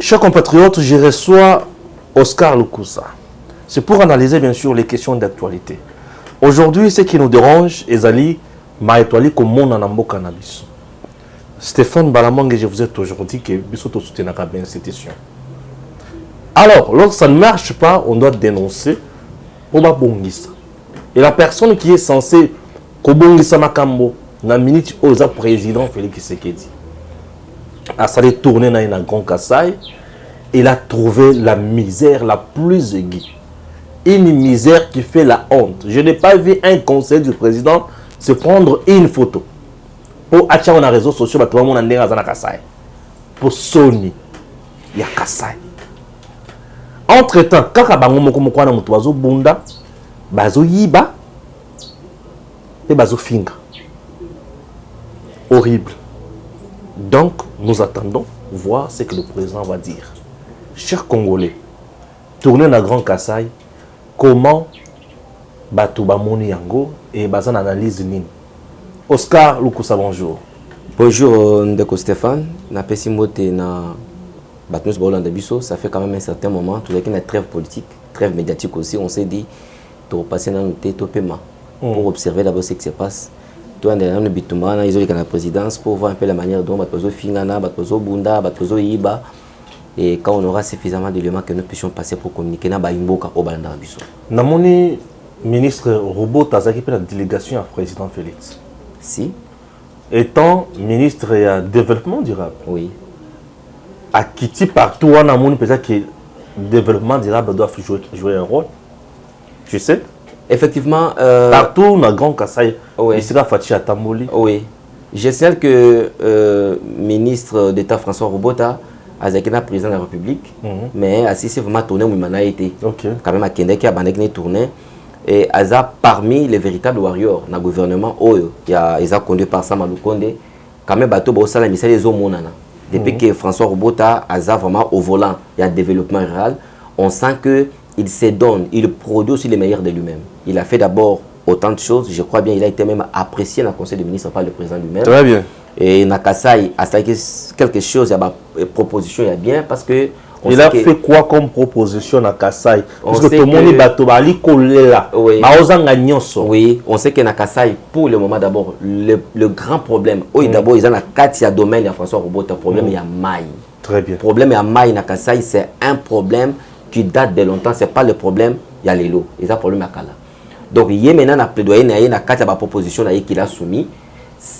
Chers compatriotes, je reçois Oscar Lukusa. C'est pour analyser bien sûr les questions d'actualité. Aujourd'hui, ce qui nous dérange, Ezali, ma étoile comme mon anambo cannabis. Stéphane Balamangue, je vous ai toujours dit que Bissoto soutient bien institution. Alors, lorsque ça ne marche pas, on doit dénoncer pour ma bongisa. Et la personne qui est censée kobongisa makambo, na minute aux président Félix Tshisekedi, a salé tourner dans un grand Kassai, il a trouvé la misère la plus aiguë. Une misère qui fait la honte. Je n'ai pas vu un conseil du président se prendre une photo. Pour attirer les réseaux sociaux, tout le monde est dans Kassai. Pour Sony, il y a Kassai. Entre-temps, quand il y a un bunda, bazo yiba et bazo finga. Horrible. Donc, nous attendons voir ce que le président va dire. Chers Congolais, tournez dans Grand Kassai, comment Batou Bamoni Yango et Bazan analyse Nin. Oscar Lukusa, bonjour. Bonjour Ndeko Stéphane, na Pessimote na Batnus Baolan de Bisso, ça fait quand même un certain moment, tout qu'il y a une trêve politique, trêve médiatique aussi, on s'est dit, de repasser dans notre topéma pour observer d'abord ce qui se passe. Toi, on a bitumana, ils ont la présidence pour voir un peu la manière dont Batpozo Fingana, Batpozo Bunda, Batpozo Iba. Et quand on aura suffisamment d'éléments que nous puissions passer pour communiquer, na Baimboka au Balanda Bisso. Namoni ministre Robot Tazaki pour la délégation à président Félix. Si. Étant ministre du développement durable. Oui. À Kiti partout, on a peut-être que le développement durable doit jouer un rôle. Tu sais? Effectivement. Partout, dans Grand Kassai, il sera Fachi à Tamboli. Oui. Je sais que ministre d'État François Robota a été président de la République, mais assis c'est vraiment tourné où il a été. Quand même à Kendek, il a tourné. Et Aza parmi les véritables warriors dans le gouvernement, il y a conduit par Samalou Konde, quand même bateau Bossa la mission des Omonana. Depuis que François Robota Aza vraiment au volant, il y a le développement rural, on sent que il se donne, il produit aussi les meilleurs de lui-même. Il a fait d'abord autant de choses, je crois bien, il a été même apprécié dans le conseil des ministres par le président lui-même. Très bien. Et Nakasai a quelque chose, il y a des propositions, il y a bien, parce que... Il a fait quoi comme proposition à Kassai? Parce que tout le monde est bateau, oui, on sait que Nakasai, pour le moment d'abord, le grand problème, d'abord, ils ont la 4 domaine de François Robota, le problème, il y a maille. Très bien. Le problème, il y a maille, Nakasai, c'est un problème qui date de longtemps, ce n'est pas le problème, il y a les lots, il y a un problème à Kala. Donc, il y a maintenant un plaidoyer, il y a 4 propositions qu'il a soumis.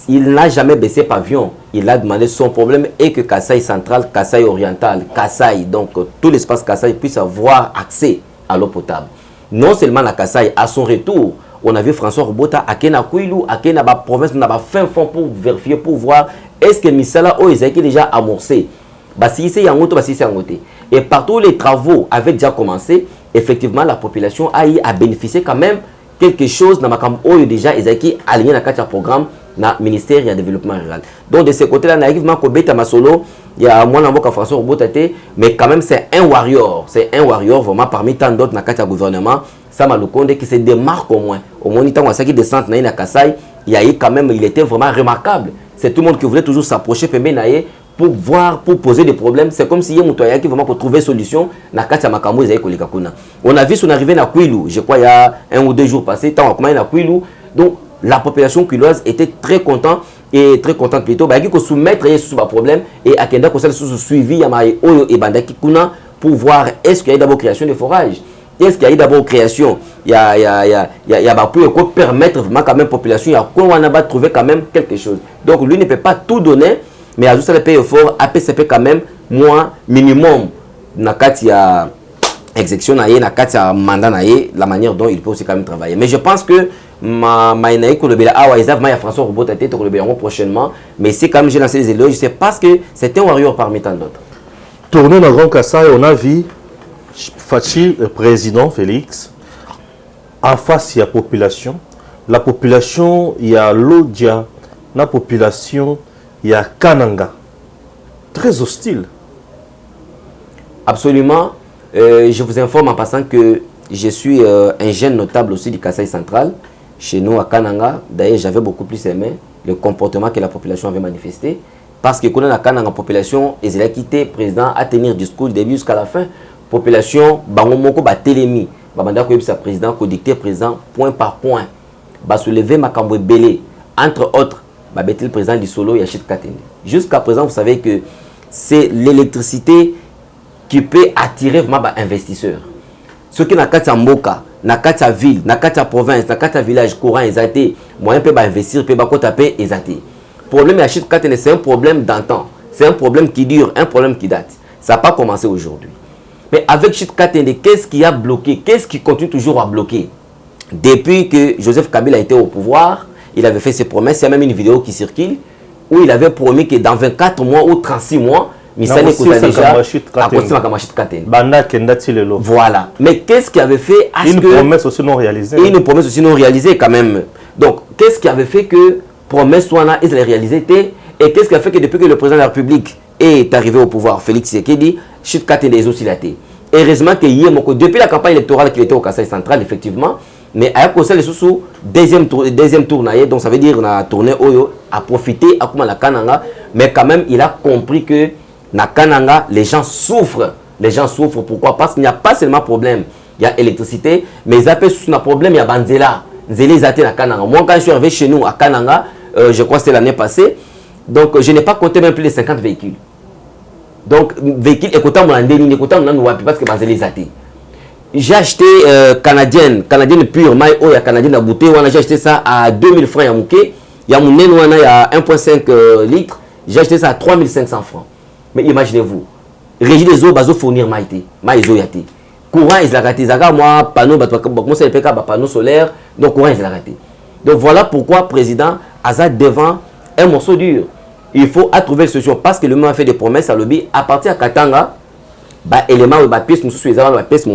Il n'a jamais baissé pavillon. Il a demandé son problème et que Kassai central, Kassai oriental, Kassai, donc tout l'espace Kassai puisse avoir accès à l'eau potable. Non seulement la Kassai, à son retour, on a vu François Robota à Kena Kouilou, à Kena province, on a fait un fond pour vérifier, pour voir est-ce que Misala est déjà amorcé. Et partout où les travaux avaient déjà commencé, effectivement la population a bénéficié quand même quelque chose dans ma déjà Ezaki aligné dans le programme na ministère du développement rural. Donc de ce côté-là, naïvement Kobeta Masolo, il y a moi Namboka François Robotate, mais quand même c'est un warrior vraiment parmi tant d'autres dans le gouvernement, Sama Lukonde qui se démarque au moins. Au moins il y a qui descend na Kassai, il y a quand même, il était vraiment remarquable. C'est tout le monde qui voulait toujours s'approcher pour voir, pour poser des problèmes. C'est comme si il y a qui vraiment pour trouver solution na Katia Makambo Ezaki Kolikakuna. On a vu son arrivée à Kouilou, je crois il y a 1 ou 2 jours passés, tant qu'on à Kouilou. Donc la population quilloise était très contente et très contente plutôt. Il faut soumettre ce problème et à Kenda qu'on s'est suivi et Bandaki Kuna pour voir est-ce qu'il y a d'abord création de forages, est-ce qu'il y a d'abord création, il y a pour permettre vraiment quand même population, il y a qu'on va trouver quand même quelque chose. Donc lui ne peut pas tout donner, mais à juste le pays fort, APCP quand même moins minimum na katia exécution na katia mandat la manière dont il peut aussi quand même travailler. Mais je pense que François Robota prochainement, mais c'est quand même j'ai lancé les éloges, c'est parce que c'est un warrior parmi tant d'autres. Tournons dans Grand Kassai, on a vu Fachi, le président Félix, en face il y a population. La population, il y a Lodja, la population, il y a Kananga. Très hostile. Absolument. Je vous informe en passant que je suis un jeune notable aussi du Kassai central. Chez nous à Kananga, d'ailleurs j'avais beaucoup plus aimé le comportement que la population avait manifesté. parce que quand on a la population, ils ont quitté le président à tenir discours du début jusqu'à la fin. Population, bangomoko ba télémi, babanda ko yebisa président, ko dicter président point par point. Ba soulever makambo belé, entre autres, ba betti le président du Solo Yachid Katende. Jusqu'à présent, vous savez que c'est l'électricité qui peut attirer vraiment les investisseurs. Ceux qui n'ont mboka, na ville, na province, na village courant, ils ont été moyen peut investir, peut taper, ils ont été. Le problème de Yachid Katende, c'est un problème d'antan. C'est un problème qui dure, un problème qui date. Ça n'a pas commencé aujourd'hui. Mais avec Yachid Katende, qu'est-ce qui a bloqué? Qu'est-ce qui continue toujours à bloquer? Depuis que Joseph Kabila a été au pouvoir, il avait fait ses promesses. Il y a même une vidéo qui circule où il avait promis que dans 24 mois ou 36 mois, Missane Kouza déjà a continué à Yachid Katende. Voilà. Mais qu'est-ce qui avait fait une promesse aussi non réalisée. Et une promesse aussi non réalisée quand même. Donc, qu'est-ce qui avait fait que promesse soit là, ils allaient réaliser? Et qu'est-ce qui a fait que depuis que le président de la République est arrivé au pouvoir, Félix Tshisekedi, Yachid Katende est aussi laté. Heureusement que depuis la campagne électorale qu'il était au Kasaï central, effectivement, mais à cause de sous deuxième tour, donc ça veut dire qu'on a tourné Oyo, a profité à comment la Kananga, mais quand même il a compris que na Kananga, les gens souffrent. Les gens souffrent. Pourquoi? Parce qu'il n'y a pas seulement problème, il y a électricité, mais ils appellent sous un problème, il y a Banzela. Zélé Zate na Kananga. Moi, quand je suis arrivé chez nous à Kananga, je crois que c'était l'année passée, donc je n'ai pas compté même plus de 50 véhicules. Donc, véhicules, écoutant mon andéni, écoutant mon andéni, parce que Banzela Zate. J'ai acheté canadienne pure, il y a canadienne à bouteille, j'ai acheté ça à 2000 francs à Mouké. Il y a mon nez, il y a 1,5 litres, j'ai acheté ça à 3500 francs. Mais imaginez-vous, régie des eaux, bazo fournir maïté, maïzo yate. Courant, ils l'ont raté. Moi, panneau, panneau solaire, donc courant, ils l'ont raté. Donc voilà pourquoi le président Azad devant un morceau dur. Il faut trouver une solution parce que le moment a fait des promesses à lobby à partir de Katanga. Bah élément bah pièce nous sous bah pièce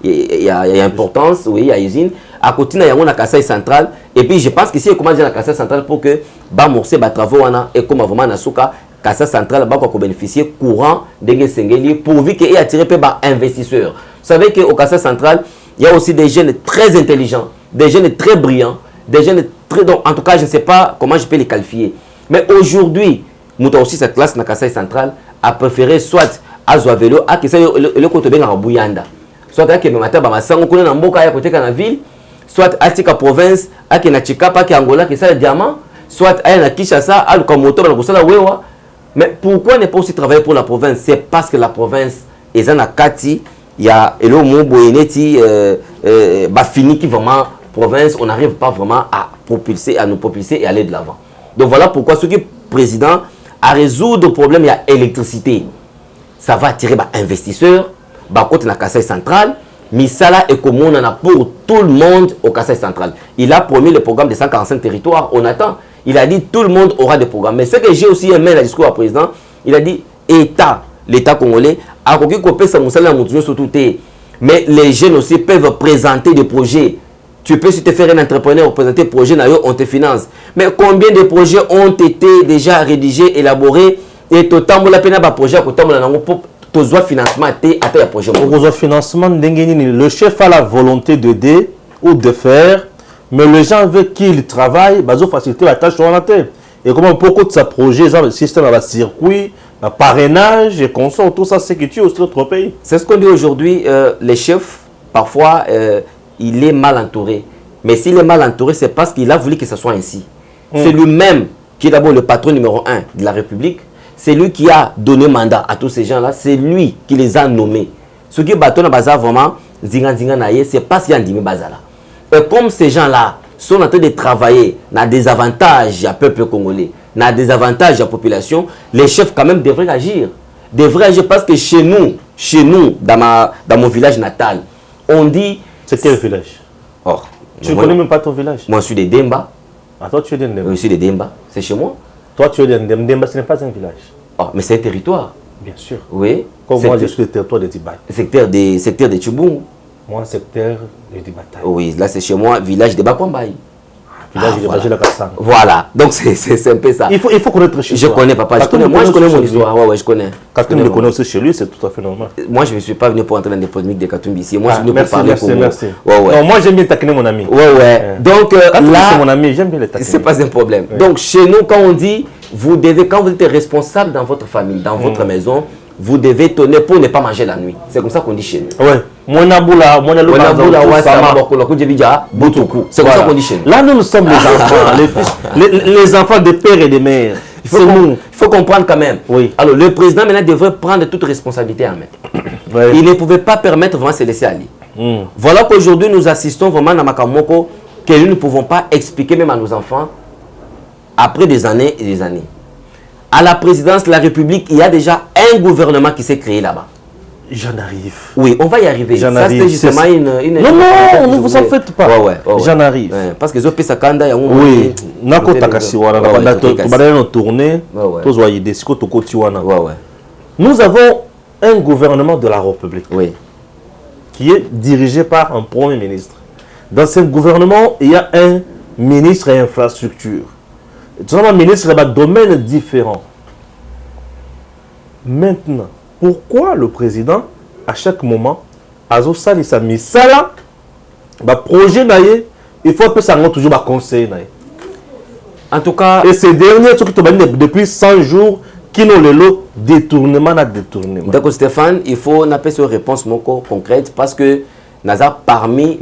il y a importance oui il y a usine à côté il y a une Kasaï centrale et puis je pense que si on commence à la Kasaï centrale pour que bah morcer bah travaux et comme vraiment na souka Kasaï centrale bah quoi bénéficier courant d'engue sengeli pourvu qu'il y ait attiré bah investisseurs. Vous savez que au Kasaï centrale il y a aussi des jeunes très intelligents, des jeunes très brillants, des jeunes très donc en tout cas je ne sais pas comment je peux les qualifier mais aujourd'hui nous avons aussi cette classe na Kasaï centrale a préféré soit azwa vélo a kisa le côté bien en bouyanda soit à que matin ba masango kuna na mboka ya côté na ville soit atika province a que na Chikapa ki Angola qui ça le diamant soit à na Kinshasa a le moto na kusala wewa mais pourquoi ne pas aussi travailler pour la province? C'est parce que la province ezana kati il y a elo mo boyeneti ba fini qui vraiment province on n'arrive pas vraiment à nous propulser et aller de l'avant. Donc voilà pourquoi ce qui est président à résoudre le problème il y a électricité. Ça va attirer les investisseurs, côté la Kasaï centrale, Misala et Komon en a pour tout le monde au Kasaï central. Il a promis le programme de 145 territoires, on attend. Il a dit tout le monde aura des programmes. Mais ce que j'ai aussi aimé dans le discours du président, il a dit l'État congolais, a copié sa moussala surtout. Mais les jeunes aussi peuvent présenter des projets. Tu peux si te faire un entrepreneur présenter des projets, on te finance. Mais combien de projets ont été déjà rédigés, élaborés? Et totalement la peine à projet pour le financement à projet. Pour financement, le chef a la volonté d'aider ou de faire, mais les gens avec qui il travaille, ils faciliter la tâche sur la terre. Et comment beaucoup de ces projets, le système de circuit, le parrainage et consort, tout ça, c'est que tu es aussi notre pays. C'est ce qu'on dit aujourd'hui. Les chefs, parfois, il est mal entouré. Mais s'il est mal entouré, c'est parce qu'il a voulu que ce soit ainsi. C'est lui-même qui est d'abord le patron numéro 1 de la République. C'est lui qui a donné mandat à tous ces gens-là. C'est lui qui les a nommés. Ce qui est bâton à Baza vraiment, c'est pas ce qu'il y a un Bazala. Et comme ces gens-là sont en train de travailler, dans des avantages à peuple congolais, dans des avantages à la population, les chefs quand même devraient agir. Devraient agir parce que chez nous, dans mon village natal, on dit... C'est quel village? Or, tu ne connais même pas ton village? Moi, je suis de Demba. Ah, toi, tu es de Demba? Je suis de Demba. C'est chez moi. Toi, tu es de Demba, ce n'est pas un village. Oh, mais c'est un territoire. Bien sûr. Oui. Comme moi, je suis le territoire de Dibaï. Secteur de Tchouboum. Moi, secteur de Dibataï. Oui, là, c'est chez moi, village de Bakwambaï. Village de la Kassang. Voilà. Donc, c'est un peu ça. Il faut connaître chez Je connais, papa. Moi, je connais mon histoire. Ouais, je connais. Katumbi le connaît aussi chez lui, c'est tout à fait normal. Moi, je ne suis pas venu pour entrer dans des polémiques de Katumbi ici. Moi, je suis venu pour parler merci. Ouais. Non, moi, j'aime bien taquiner mon ami. Ouais. Donc, là, c'est mon ami, j'aime bien le taquiner. C'est pas un problème. Donc, chez nous, quand on dit vous devez, quand vous êtes responsable dans votre famille, dans votre maison, vous devez tenir pour ne pas manger la nuit. C'est comme ça qu'on dit chez nous. Ouais. C'est comme ça qu'on dit chez nous. Là, nous sommes les enfants, les fils, les enfants des pères et des mères. Il faut comprendre quand même. Oui. Alors, le président maintenant devrait prendre toute responsabilité en main. Ouais. Il ne pouvait pas permettre vraiment de se laisser aller. Voilà qu'aujourd'hui, nous assistons vraiment dans Makamoko que nous ne pouvons pas expliquer même à nos enfants après des années et des années. À la présidence de la République, il y a déjà un gouvernement qui s'est créé là-bas. J'en arrive. Oui, on va y arriver. J'en Ça, arrive. c'était justement une... Non, ne vous en faites pas. Ouais. J'en arrive. Ouais, parce que Zopé Sakanda, il y a un... Oui. Nako Takasiwana, on tourné. Nous avons un gouvernement de la République qui est dirigé par un premier ministre. Dans ce gouvernement, il y a un ministre et infrastructure. Un ministre a un domaine différent. Maintenant, pourquoi le président, à chaque moment, a mis ça là, projet, il faut que ça toujours conseil. En tout cas... Et ces derniers, depuis 100 jours, qui n'ont le lot détournement à détournement. Donc Stéphane, il faut appeler sur réponse concrète parce que Naza parmi...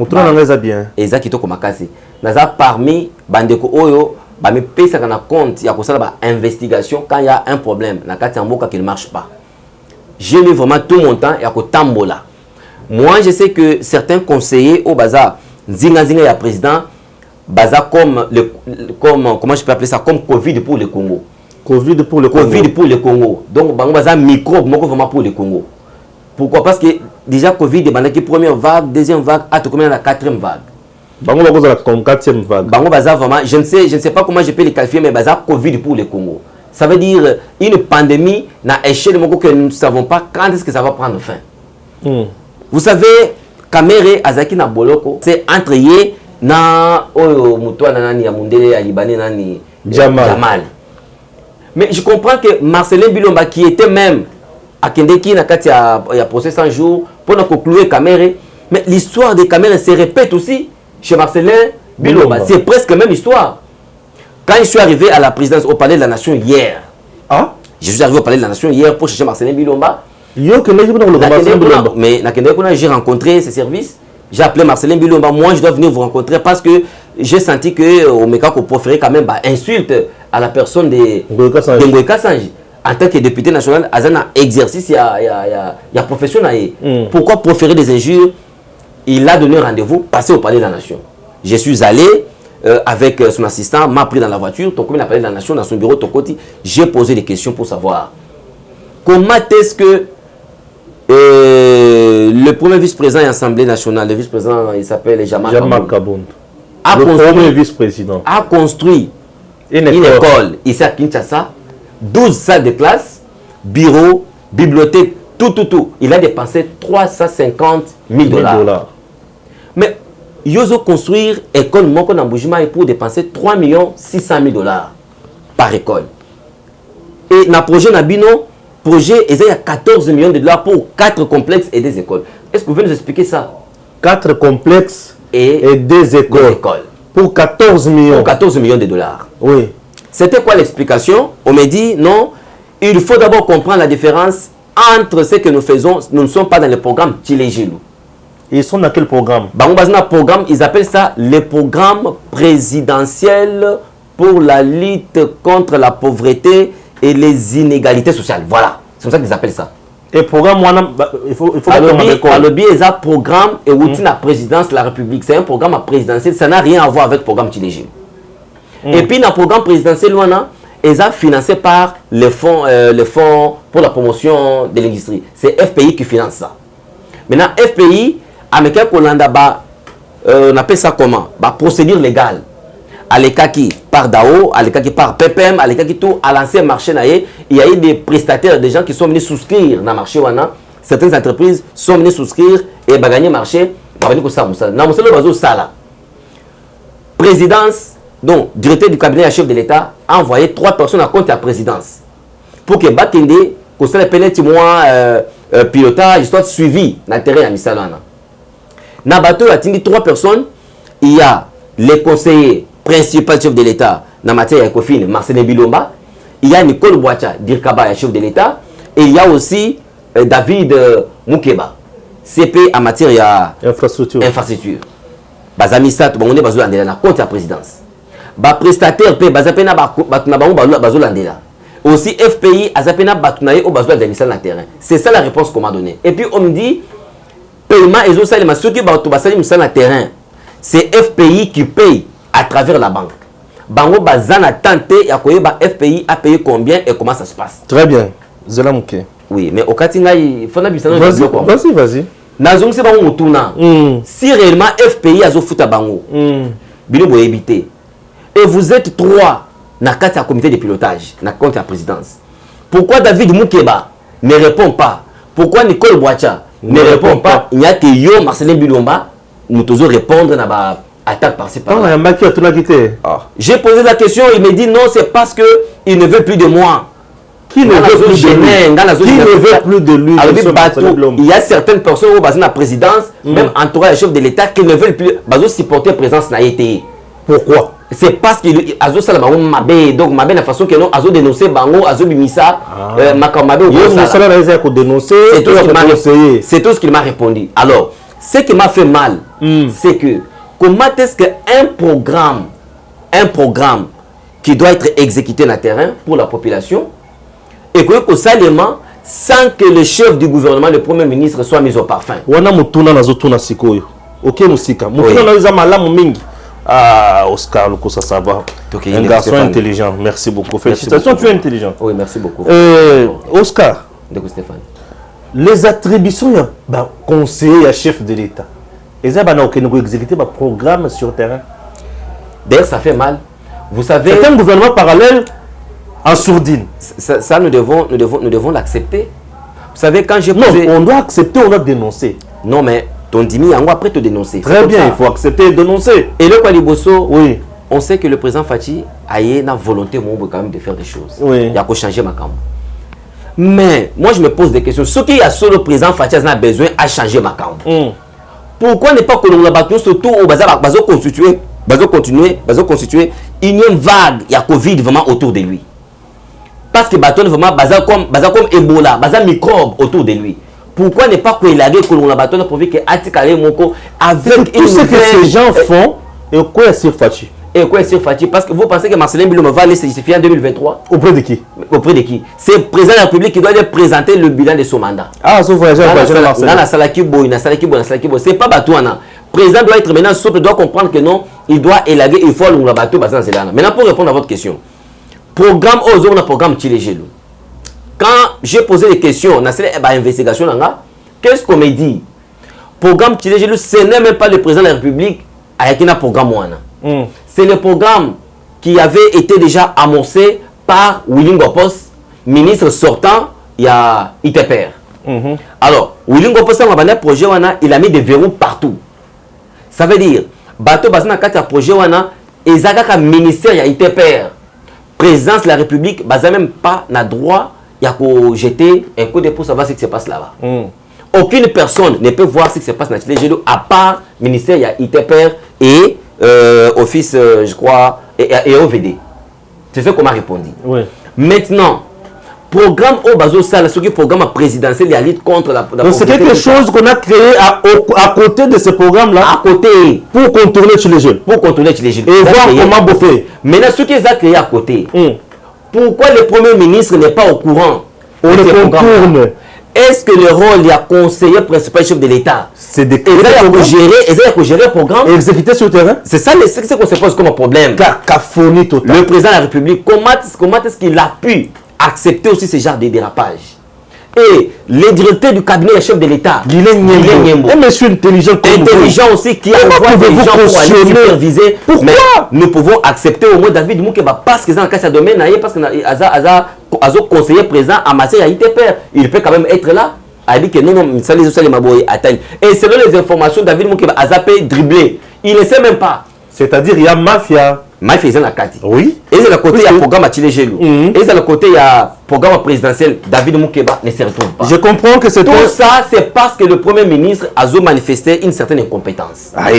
Eza Kitoko Makasi. Naza parmi Bandeko Oyo, me paye ça dans compte, il y a une investigation quand il y a un problème, na kati mboka qui ne marche pas. J'ai mis vraiment tout mon temps, il y a tambola. Moi, je sais que certains conseillers au bazar, Zinga ya président, bazar comme comment je peux appeler ça, comme Covid pour le Congo. Covid pour le Congo. Donc, bazar microbe vraiment pour le Congo. Pourquoi? Parce que déjà Covid est la première vague, deuxième vague, à tout combien la quatrième vague. Comme quatrième vague. Vraiment, je ne sais pas comment je peux les qualifier, mais bazar Covid pour le Congo. Ça veut dire une pandémie à échelle que nous ne savons pas quand est-ce que ça va prendre fin. Vous savez, Kamere Azaki na Boloko, c'est entre yé na Mutua nani ya Mundele ya Libanais nani Jamal. Mais je comprends que Marcelin Bilomba qui était même à Kendeki na kati ya procès 100 jours pour nous conclure Kamere, mais l'histoire de Kamere se répète aussi chez Marcelin Bilomba. C'est presque la même histoire. Quand je suis arrivé à la présidence au Palais de la Nation hier, je suis arrivé au Palais de la Nation hier pour chercher Marcelin Bilomba. Mais j'ai rencontré ses services. J'ai appelé Marcelin Bilomba. Moi, je dois venir vous rencontrer parce que j'ai senti que au Mekako proférait quand même insulte à la personne de Ngoï Kassanji. En tant que député national, à un exercice, il y a profession. Pourquoi proférer des injures? Il a donné rendez-vous, passer au Palais de la Nation. Je suis allé avec son assistant, m'a pris dans la voiture, ton commis Palais de la Nation, dans son bureau, Tokoti. J'ai posé des questions pour savoir comment est-ce que le premier vice-président de l'Assemblée nationale, le vice-président, il s'appelle Jamal Kabound, le premier vice-président, a construit une école ici à Kinshasa, 12 salles de classe, bureaux, bibliothèque, tout. Il a dépensé 350 000 $. Mais il a construire école Moko Nambujima pour dépenser 3 600 000 $ par école. Et dans le projet Nabino, projet, il y a 14 millions de $ pour 4 complexes et des écoles. Est-ce que vous pouvez nous expliquer ça? 4 complexes et des écoles. Pour 14 millions. Pour 14 millions de $. Oui. C'était quoi l'explication? On m'a dit non, il faut d'abord comprendre la différence entre ce que nous faisons. Nous ne sommes pas dans le programme Tchilejilou. Ils sont dans quel programme? Programme, ils appellent ça le programme présidentiel pour la lutte contre la pauvreté et les inégalités sociales. Voilà, c'est comme ça qu'ils appellent ça. Et programme, il faut le biais des programmes et routine à la présidence de la République. C'est un programme présidentiel, ça n'a rien à voir avec le programme Tchilejilou. Et puis, dans le programme présidentiel, ils ont financé par le fonds pour la promotion de l'industrie. C'est FPI qui finance ça. Maintenant, FPI, on appelle ça comment? Procédure légale. À l'écaki par DAO, à l'écaki par PPM, à l'écaki tout, à l'ancien marché, il y a eu des prestataires, des gens qui sont venus souscrire dans le marché. Certaines entreprises sont venues souscrire et gagner le marché. Présidence, donc directeur du cabinet et chef de l'État, a envoyé 3 personnes à compte de la présidence. Pour que Bakende, que ça le pilotage, soit suivi dans le terrain à Misalana. Dans le bateau, il y a 3 personnes. Il y a les conseillers principaux chefs de l'État dans la matière de Marcelin Bilomba. il y a Nicole Boacha, Dirkaba, chef de l'État, et il y a aussi David Moukeba, CP en matière d'infrastructure. Bazamisat, on est basé dans contre la présidence. Ba prestataire pe bazapena batuna bazo landela. Aussi FPI azapena batunaye au bazou d'administration na terrain. C'est ça la réponse qu'on m'a donnée. Et puis on me dit paiement et ça les ceux qui bato basali musala terrain. C'est FPI qui paye à travers la banque. Bango bazana tenté ya koyeba FPI a payé combien et comment ça se passe. Très bien. Zelamouké. Oui, mais au Katinga il faut n'abusana. Vas-y. Nazong se bango mutuna. Si réellement FPI azo futa bango. Bino boye éviter. Et vous êtes 3 dans le comité de pilotage, dans contre la présidence. Pourquoi David Moukeba ne répond pas? Pourquoi Nicole Boacha ne répond pas? Il y a que Yo, Marcelin Bilomba, nous devons répondre à l'attaque par-ci par-là. J'ai posé la question, il me dit non, c'est parce qu'il ne veut plus de moi. Qui ne veut plus de lui? Qui ne veut plus de lui? Il y a certaines personnes au basé de la présidence, même entouré le chef de l'État, qui ne veulent plus supporter la présence n'a été. Pourquoi? C'est parce qu'il a Mabé, donc Mabé la façon que nous avons dénoncé Bango, Azo Bimisa, Makamabé, c'est tout ce qu'il m'a répondu. Alors, ce qui m'a fait mal, c'est que comment est-ce qu'un programme qui doit être exécuté dans le terrain pour la population, et que seulement sans que le chef du gouvernement, le premier ministre, soit mis au parfum. Ah, Oscar Lukusa, ça va. Un garçon intelligent. Merci beaucoup. Félicitations, tu es intelligent. Oui, merci beaucoup. Oscar, Stéphane. Les attributions, il y a conseiller, il y a chef de l'État. Et ça, il y a exécuter un programme sur le terrain. D'ailleurs, ça fait mal. Vous savez. C'est un gouvernement parallèle en sourdine. Ça, nous devons l'accepter. Vous savez, quand j'ai posé. Non, on doit accepter, on doit dénoncer. Non, mais. Ton dimi yango après te dénoncer. Très bien, il faut accepter et dénoncer. Et le Kwaliboso, oui. On sait que le président Fachi a une volonté quand même de faire des choses. Oui. Il y a qu'à changer ma cam. Mais moi je me pose des questions. Ce qu'il y a sur le président Fachi a besoin à changer ma cam. Pourquoi ne pas que l'on a battu surtout au bazar constituer une vague, il y a Covid vraiment autour de lui. Parce que bâton vraiment bazar comme Ebola, bazar microbe autour de lui. Pourquoi ne pas élaguer que l'on a battu pour que Atikale Moko avec tout ce que ces gens font et quoi est-ce Fachi? Et quoi est-ce Fachi? Parce que vous pensez que Marcelin Biloma va aller se justifier en 2023? Auprès de qui? Auprès de qui? C'est le président de la République qui doit lui présenter le bilan de son mandat. Ah, ce voyageur dans la Salakibo, c'est pas Batouana. Le président doit être maintenant souple, doit comprendre que non, il doit élaguer, il faut le bateau. Maintenant, pour répondre à votre question, programme Ozo, on a programme Tchilégelo. Quand j'ai posé des questions dans cette investigation, qu'est-ce qu'on me dit? Programme Tchilégelo, ce n'est même pas le président de la République avec un programme. C'est le programme qui avait été déjà amorcé par Willing Gopos, ministre sortant, il y a ITPR. Alors, Willing Gopos, projet, il a mis des verrous partout. Ça veut dire, bateau basé dans le projet, il y a un ministère, il y a ITPR. Présidence de la République, il n'y a même pas le droit. Il y a qu'à jeter un coup de pouce pour savoir ce qui se passe là-bas. Aucune personne ne peut voir ce qui se passe dans le Tchilégelo à part le ministère, il y a ITPR et Office, je crois, et OVD. C'est ce qu'on m'a répondu. Oui. Maintenant, programme au Bazo Sala, ce qui est programme présidentiel, il y a lutte contre la donc c'est quelque chose qu'on a créé à côté de ce programme-là. À côté. Pour contourner Tchilégelo. Pour contourner Tchilégelo. Et voir comment boffer. Maintenant, ce qu'ils ont créé à côté. Pourquoi le Premier ministre n'est pas au courant? On le contourne. Est-ce que le rôle du conseiller principal chef de l'État, c'est de gérer le programme et exécuter sur le terrain? C'est ça ce qu'on se pose comme problème. Cacophonie totale. Le président de la République, comment est-ce qu'il a pu accepter aussi ce genre de dérapage? Et les directeurs du cabinet et chef de l'État, un monsieur intelligent aussi qui envoie des gens pour aller superviser. Pourquoi? Mais nous pouvons accepter au moins David Moukeba parce que dans le cas de domaine, parce que Azo conseiller président en matière ITPR, il peut quand même être là. Il dit que non, ça les maboy atteignent. Et selon les informations, David Moukeba a zappé dribblé. Il ne sait même pas. C'est-à-dire il y a mafia. Mafia est dans la Kati. Oui. Et c'est le côté, il y a programme à Tchilégelo. Et c'est le côté, il y a programme présidentiel. David Moukeba ne se retrouve pas. Je comprends que c'est tout ça, c'est parce que le Premier ministre a manifesté une certaine incompétence. Ah,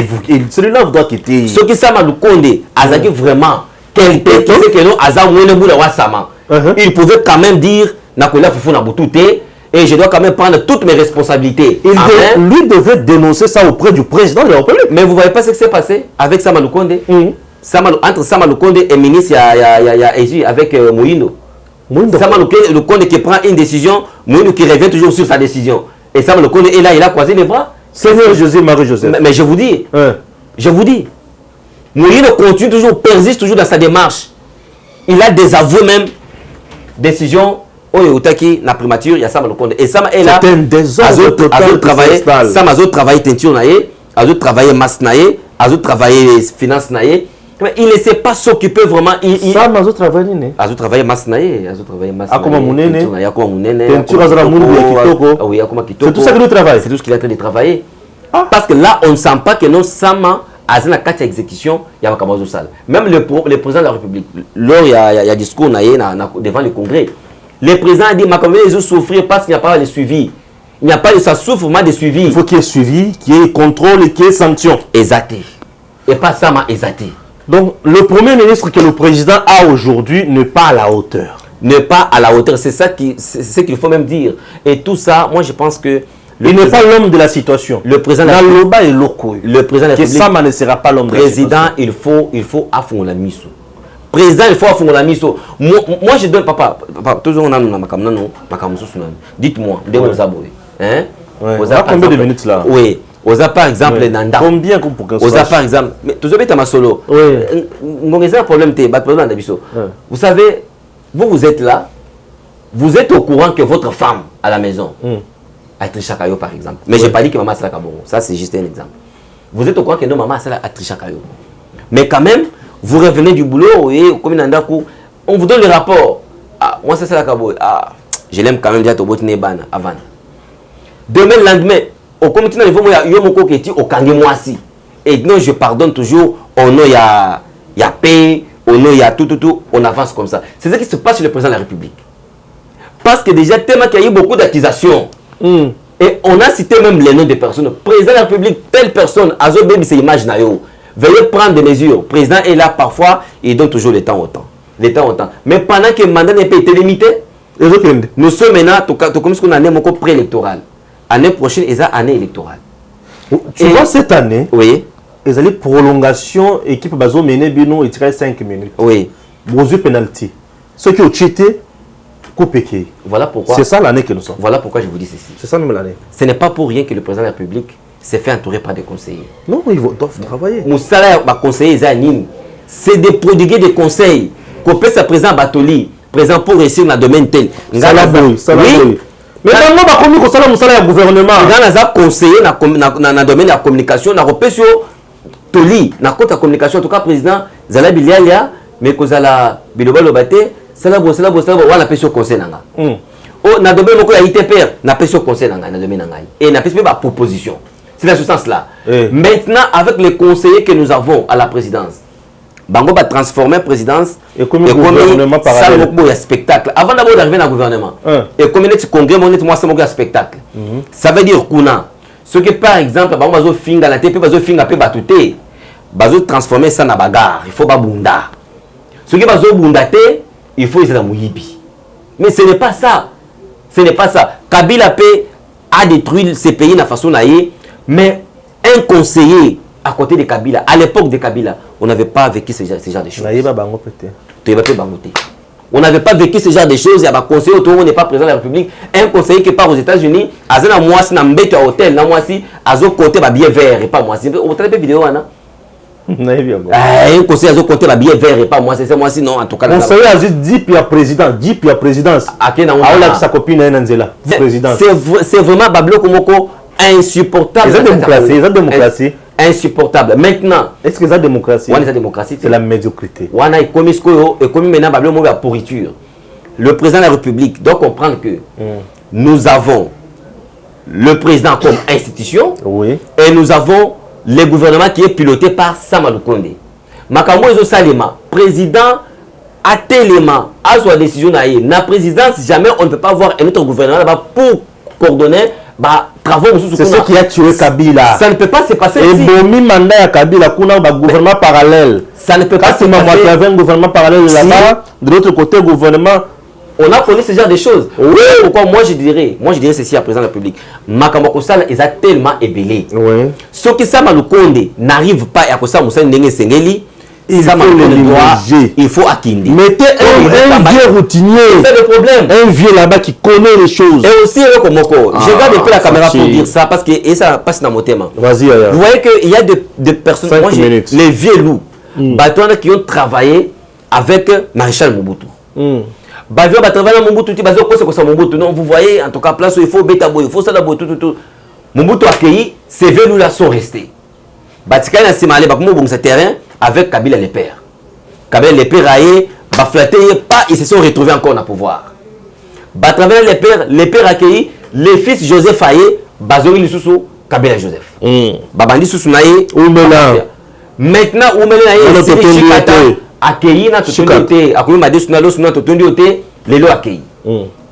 celui-là doit quitter. Ce qui s'est mal Condé, Azaki vraiment, quel sait que nous, Azam Weneboula Wassama. il pouvait quand même dire Nakola Foufou Naboutoute et je dois quand même prendre toutes mes responsabilités. Lui devait dénoncer ça auprès du président de la République. Mais vous ne voyez pas ce qui s'est passé avec Sama Lukonde. Entre Sama Lukonde et ministre, il y a Eji avec Moïno. Sama Lukonde qui prend une décision, Moïno qui revient toujours sur sa décision. Et Sama Lukonde est là, il a croisé les bras. Seigneur José Marie-Joseph. Mais je vous dis, Moïno continue toujours, persiste toujours dans sa démarche. Il a désavoué même décision. Oyotaki na primature il y a Sama Lukonde et Sama est là. C'est un désordre total travailler. Sama a travaillé teinture naé, a travaillé masse naé, a travaillé finance naé. Mais il ne sait pas s'occuper vraiment. Sama a travaillé né. A travaillé masse naé, a travaillé masse. Akoma munene. Akoma munene. Teinture azala mundu ya kitoko. Oui, akoma kitoko. C'est tout ça qu'il travaille. C'est tout ce qu'il est en train de travailler. Parce que là on ne sent pas que non Sama a une carte d'exécution, il y a un salle. Même le président de la République, lors il y a discours naé devant le Congrès. Le président a dit ils ont souffrir parce qu'il n'y a pas de suivi. Il n'y a pas de ça souffre vraiment de suivi. Il faut qu'il y ait suivi, qu'il y ait contrôle et qu'il y ait sanction. Exact. Et pas ça, mais exact. Donc le premier ministre que le président a aujourd'hui n'est pas à la hauteur. N'est pas à la hauteur, c'est ce qu'il faut même dire. Et tout ça, moi je pense que il n'est pas l'homme de la situation. Le président de la République, le président de la République, ça ne sera pas l'homme de la situation. Président, il faut affronter la mise. Président, il faut affronter la mise. Moi, je donne, papa, toujours on a dites-moi, combien de minutes là? Oui. Oza par exemple, Nanda. Combien pour que Oza par exemple, mais tu as ma solo. Mon problème, vous savez, vous êtes là, vous êtes au courant que votre femme à la maison a triché Kayo par exemple. Mais je n'ai pas dit que maman c'est la Kabongo. Ça, c'est juste un exemple. Vous êtes au courant que non, maman c'est la triché Kayo. Mais quand même, vous revenez du boulot, et comme on vous donne le rapport. Ah, moi c'est la Kabongo. Ah, je l'aime quand même déjà au Botneban avant. Demain, le lendemain, au comité de niveau, il y a mon qui au Kangé Moisi. Et non, je pardonne toujours. Au nom, il y a paix. Au nom, il y a tout. On avance comme ça. C'est ce qui se passe chez le président de la République. Parce que déjà, tellement qu'il y a eu beaucoup d'accusations. Et on a cité même les noms des personnes. Président de la République, telle personne, Azo Baby, c'est image nayo. Veuillez prendre des mesures. Le président est là parfois, il donne toujours le temps au temps. Mais pendant que le mandat n'a pas été limité, nous sommes maintenant, comme ce qu'on a dit, préélectoral. L'année prochaine, il y a année électorale. Tu vois, cette année, oui. Il y a une prolongation, équipe Bazo Mené Bino, il tire 5 minutes. Oui. Bozou penalty. Ceux qui ont cheaté, coupé. Voilà pourquoi. C'est ça l'année que nous sommes. Voilà pourquoi je vous dis ceci. C'est ça même l'année. Ce n'est pas pour rien que le président de la République s'est fait entourer par des conseillers. Non, ils doivent travailler. Moussala, ma conseiller, c'est des prodiguer des conseils. Qu'on peut se présenter à Batoli, présent pour réussir dans le domaine tel. Oui. Mais maintenant, on va communiquer au salaire du gouvernement. Dans un conseiller dans le domaine de la communication, on a repéré sur Toli, dans la communication, en tout cas, président Zala Bilialia, mais que Zala Biloba Lobate, c'est la bosse, on a sur conseil. Dans le domaine de la ITP, on a sur conseil dans le domaine. Et on a fait une proposition. C'est dans ce sens-là. Maintenant, avec les conseillers que nous avons à la présidence, Bango va transformer la présidence et comme le gouvernement parallèle. Ça, spectacle. Avant d'abord d'arriver dans le gouvernement, et comme il y a un congrès, moi, c'est un spectacle. Ça veut dire Kuna. Ce que par exemple, Bango va finir la TP, va finir la batouté, va transformer ça en bagarre. Il faut pas bunda. Ce qui va bunda, il faut essayer de mouyibi. Mais ce n'est pas ça. Ce n'est pas ça. Kabila a détruit ces pays de la façon naïe, mais un conseiller à côté de Kabila, à l'époque de Kabila, on n'avait pas vécu ce genre de choses. On n'avait pas vécu ce genre de choses. Il y a un conseiller autour, on n'est pas président de la République. Un conseiller qui part aux États-Unis, à un mois, si on a un hôtel, à un côté, un billet vert et pas moi. Vous avez une vidéo, Anna? Un conseiller à un côté, un billet vert et pas moi. C'est moi, sinon, en tout cas. Conseiller à dit puis à président, dit puis à présidence. À sa copine, c'est vraiment Bablo Komoko insupportable. C'est la démocratie. Insupportable. Maintenant, est-ce que c'est la démocratie? La démocratie, c'est la médiocrité. On a commis maintenant la pourriture. Le président de la République doit comprendre que nous avons le président comme institution, et nous avons le gouvernement qui est piloté par Sama Lukonde. Makambo Ezo Salema, président à Téléma, à sa décision na présidence, jamais on ne peut pas avoir un autre gouvernement là-bas pour coordonner travaux. C'est ce qui a tué Kabila. Ça ne peut pas se passer ici. Et bon, mandat à Kabila, qu'on a un gouvernement parallèle. Ça ne peut pas se passer. Il y avait un gouvernement parallèle là-bas. De l'autre côté, gouvernement On a connu ce genre de choses. Oui. Pourquoi moi je dirais ceci à président de la République. Makambo Kosala est tellement ébélé. Oui. Ce qui Sama Lukonde n'arrive pas à Kosala Moussa Ndenge Sengeli, il faut le limoger. Il faut Akindi. Mettez un vieux routinier. C'est le problème. Un vieux là-bas qui connaît les choses. Et aussi, je regarde un peu la caméra pour dire ça parce que et ça passe dans mon thème. Vas-y, vous voyez qu'il y a des personnes, moi, les vieux loups, qui ont travaillé avec Maréchal Mobutu. Bavio va travailler à Mobutu, non, vous voyez, en tout cas, place où il faut Betabo, il faut ça d'abord, tout. Mobutu a accueilli, ces vieux loups-là sont restés. Batika n'a pas allé sur terrain avec Kabila les pères. Kabila les pères a flatté, pas, ils se sont retrouvés encore dans le pouvoir. À travers les pères accueillis, les fils Joseph Aye, Bazori Lissousou, Kabila Joseph. Babandi Soussou Naye, maintenant, Oumele Naye, c'est Chikata, accueilli dans tout le monde, accueilli Madé Sounalo, Sounalo, tout le monde, les lots accueillis.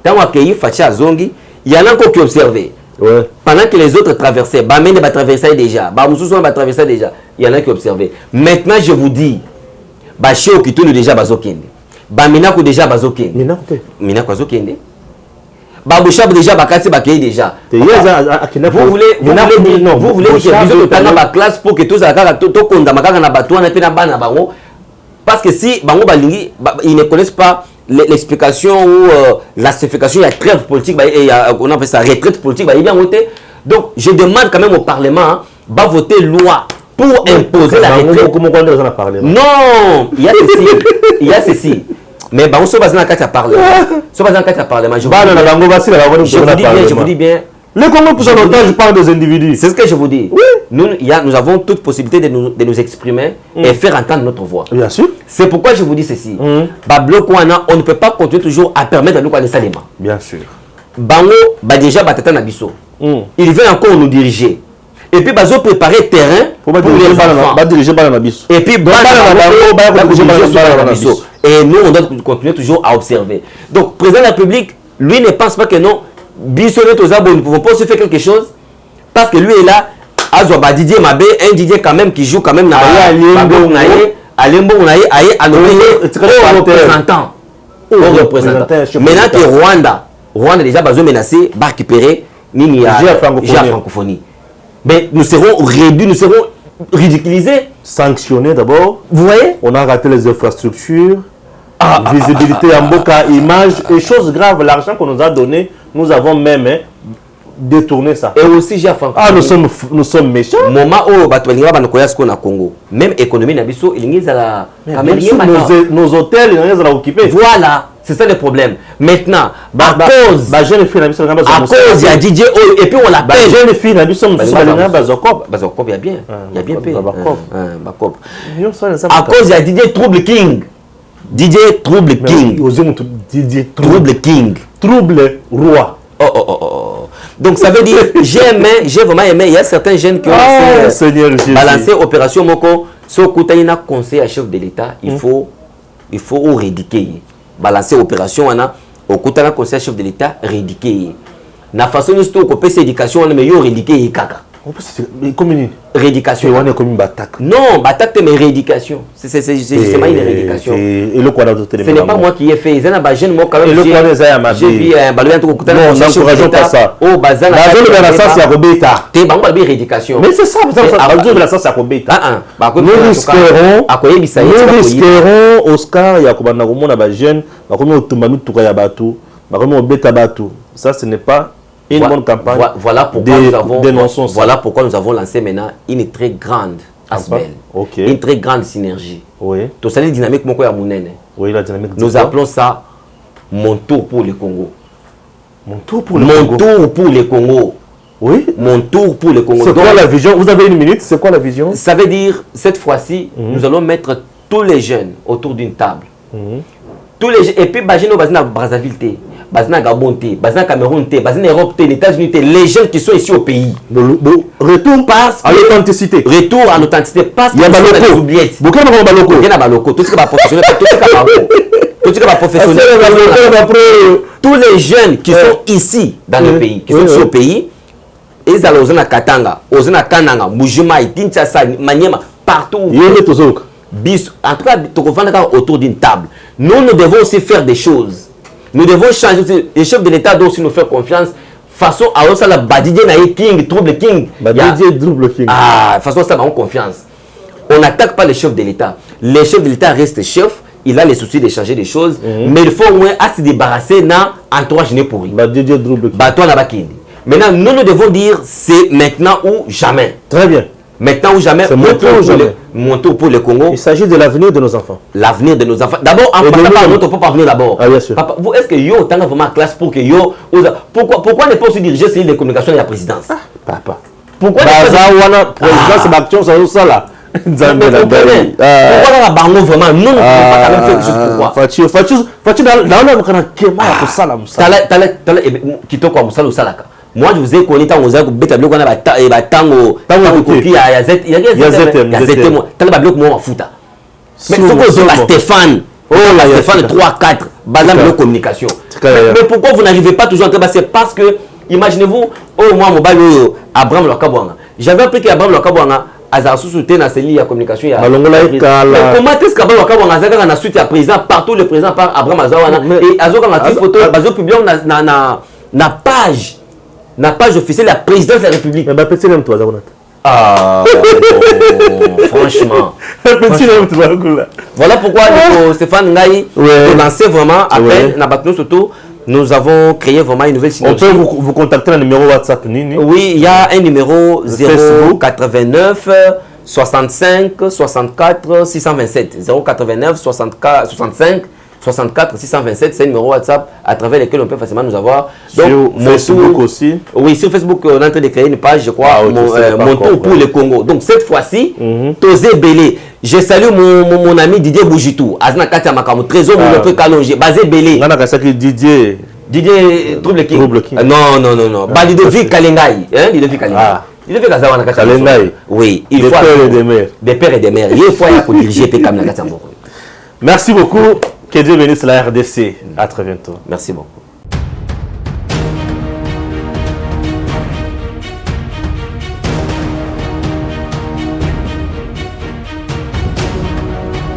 Quand accueilli, Fatia Zongi, il y en a encore qui observaient. Ouais. Pendant que les autres traversaient, Bamene va traverser déjà, Bamoussou va traverser déjà, il y en a qui observaient. Maintenant, je vous dis, Bachio qui tourne déjà Bazokende, Baminako déjà Bazokende, Minako Bazokende, Babouchab déjà Bakati Bakei déjà. Vous voulez que la classe pour que tous parce que si ils ne connaissent pas l'explication ou la signification, il y a trêve politique, on appelle ça retraite politique, il bien voté. Donc je demande quand même au Parlement de voter loi pour imposer la retraite. Non, il y a ceci. Mais on se base dans le cas de Parlement. Je vous dis bien. Le Congo pour son otage parle des individus. C'est ce que je vous dis. Oui. Nous avons toute possibilité de nous exprimer et faire entendre notre voix. Bien sûr. C'est pourquoi je vous dis ceci. On ne peut pas continuer toujours à permettre à nous de s'alimenter. Bien sûr. Bango, déjà, Batata Nabiso. Il veut encore nous diriger. Et puis, ils ont préparé le terrain pour les enfants. Et puis, et nous, on doit continuer toujours à observer. Donc, le président de la République, lui, ne pense pas que non. Bissonnet aux abos, nous ne pouvons pas se faire quelque chose parce que lui est là. Azoba Didier Mabé, un Didier quand même qui joue quand même à Lembo, représentant. Maintenant que Rwanda déjà besoin menacé, va récupérer la francophonie. Mais nous serons réduits, nous serons ridiculisés. Sanctionnés d'abord. Vous voyez? On a raté les infrastructures. Visibilité en boca, image et choses graves. L'argent qu'on nous a donné, nous avons même détourné ça. Et aussi, j'ai nous sommes méchants. Moment où Congo, même économie Nabiso, nos hôtels, ils sont occupés. Voilà, c'est ça le problème. Maintenant, à cause il y a DJ et puis on l'appelle. Jeune fille Nabiso, Bazokop, il y a bien. Il y a bien payé. À cause il y a DJ Trouble King. DJ Trouble King. Trouble King. Trouble Roi. Donc ça veut dire, j'ai vraiment aimé, il y a certains jeunes qui ont balancé Opération Moko. Si on a un conseil à chef de l'État, il faut rédiquer. Balancer Opération, on a un conseil à chef de l'État, rédiquer. La façon dont on peut faire l'éducation, on a mieux rédiquer. Rééducation. Non, batak mais rééducation. C'est justement une rééducation. Ce n'est pas moi qui ai fait. J'ai vu un ballon de coup. Non, n'encourageons pas ça. Oh, bazar. Mais c'est ça, nous risquerons, Oscar, ça ce n'est pas une bonne campagne. Voilà pourquoi nous avons lancé maintenant une très grande asbel, une très grande synergie. Oui. Tout ça, dynamique oui, la dynamique. Nous appelons ça mon tour pour le Congo. Mon tour pour le Congo. Mon tour pour le Congo. Oui. Mon tour pour le Congo. C'est quoi la vision? Vous avez une minute. C'est quoi la vision? Ça veut dire cette fois-ci, nous allons mettre tous les jeunes autour d'une table. Tous les et puis Bagino Bazina Brazzaville, Bazina Gabon, Bazina Cameroun, Bazina Europe, les États-Unis, les jeunes qui sont ici au pays. Retour à l'authenticité. Retour à l'authenticité parce qu'il y a des oubliettes. Beaucoup de baloko. Il y a baloko. Tout ce qui va professionnel, tout ce qui va professionnel. Tous les jeunes qui sont ici dans le pays, qui sont ici au pays, ils allaient aux Katanga, aux Kananga, Mujima, Kinshasa, Maniema, partout. En tout cas, autour d'une table. Nous devons aussi faire des choses. Nous devons changer. Les chefs de l'État doivent aussi nous faire confiance. Façon à ça, la Badidje Naï King, Trouble King. Badidje Trouble King. Ah, façon ça, on confiance. On n'attaque pas les chefs de l'État. Les chefs de l'État restent chefs. Il a les soucis de changer des choses. Mais il faut au moins se débarrasser d'un entourage né pourri. Badidje Trouble King. Bateau n'a Kindi. Maintenant, nous devons dire c'est maintenant ou jamais. Très bien. Maintenant ou jamais. C'est maintenant ou jamais. Mon tour pour le Congo. Il s'agit de l'avenir de nos enfants. L'avenir de nos enfants. D'abord, en passant par notre propre avenir d'abord. Ah, bien sûr. Est-ce que yo, tu as vraiment classe pour que yo. Pourquoi ne pas se diriger sur les communications de la présidence? Papa. Pourquoi ne pas présidence c'est l'action, c'est ça là. Pourquoi la bango vraiment? Nous ne pouvons pas quand même faire quelque chose. Pourquoi? Qui te quoi, Moussala ou Salaka? Moi, je vous ai connu tant aux aigles, bétablo, qu'on a tango, copie à Yazet, il y a Yazet, t'as la bloc, moi, en fouta. Mais il faut que la Stéphane, la Stéphane 3-4, bazar de communication. Mais pourquoi vous n'arrivez pas toujours à entrer? C'est parce que, imaginez-vous, oh, moi, mon bal, Abraham Lokabouanga. J'avais appris qu'Abraham Lokabouanga, Azar sous-souté dans ces lignes de communication. Mais comment est-ce qu'Abraham Lokabouanga, Azar, a suite à président, partout le président par Abraham Azawana, et Azar, on a pris photo, Azar publié na page. La page officielle de la présidence de la République. Mais petit même toi, Zagonat. Ah, franchement. Petit même toi, voilà pourquoi Stéphane Ngaï, pour lancer vraiment, après, nous avons créé vraiment une nouvelle synergie. On peut vous contacter le numéro WhatsApp, Nini? Oui, il y a un numéro 089 65 64 627. 089 65 64 627, c'est un numéro WhatsApp à travers lequel on peut facilement nous avoir. Donc, sur Facebook aussi. Oui, sur Facebook, on est en train de créer une page, je crois, mon tour pour le Congo. Donc, cette fois-ci, Tosé Belé. Je salue mon ami Didier Bougitou, Azna Katia Makamo, Trésor, mon peu Kalonge, Basé Belé. Didier Trouble King. Non. Bah, Ludovic Kalengai. Ludovic Kalengai. Ludovic Kazawana Kalengai. Oui, il faut. Des pères et des mères. Il faut y diriger Pékam Nakatambo. Merci beaucoup. Que Dieu bénisse la RDC. À très bientôt. Merci beaucoup.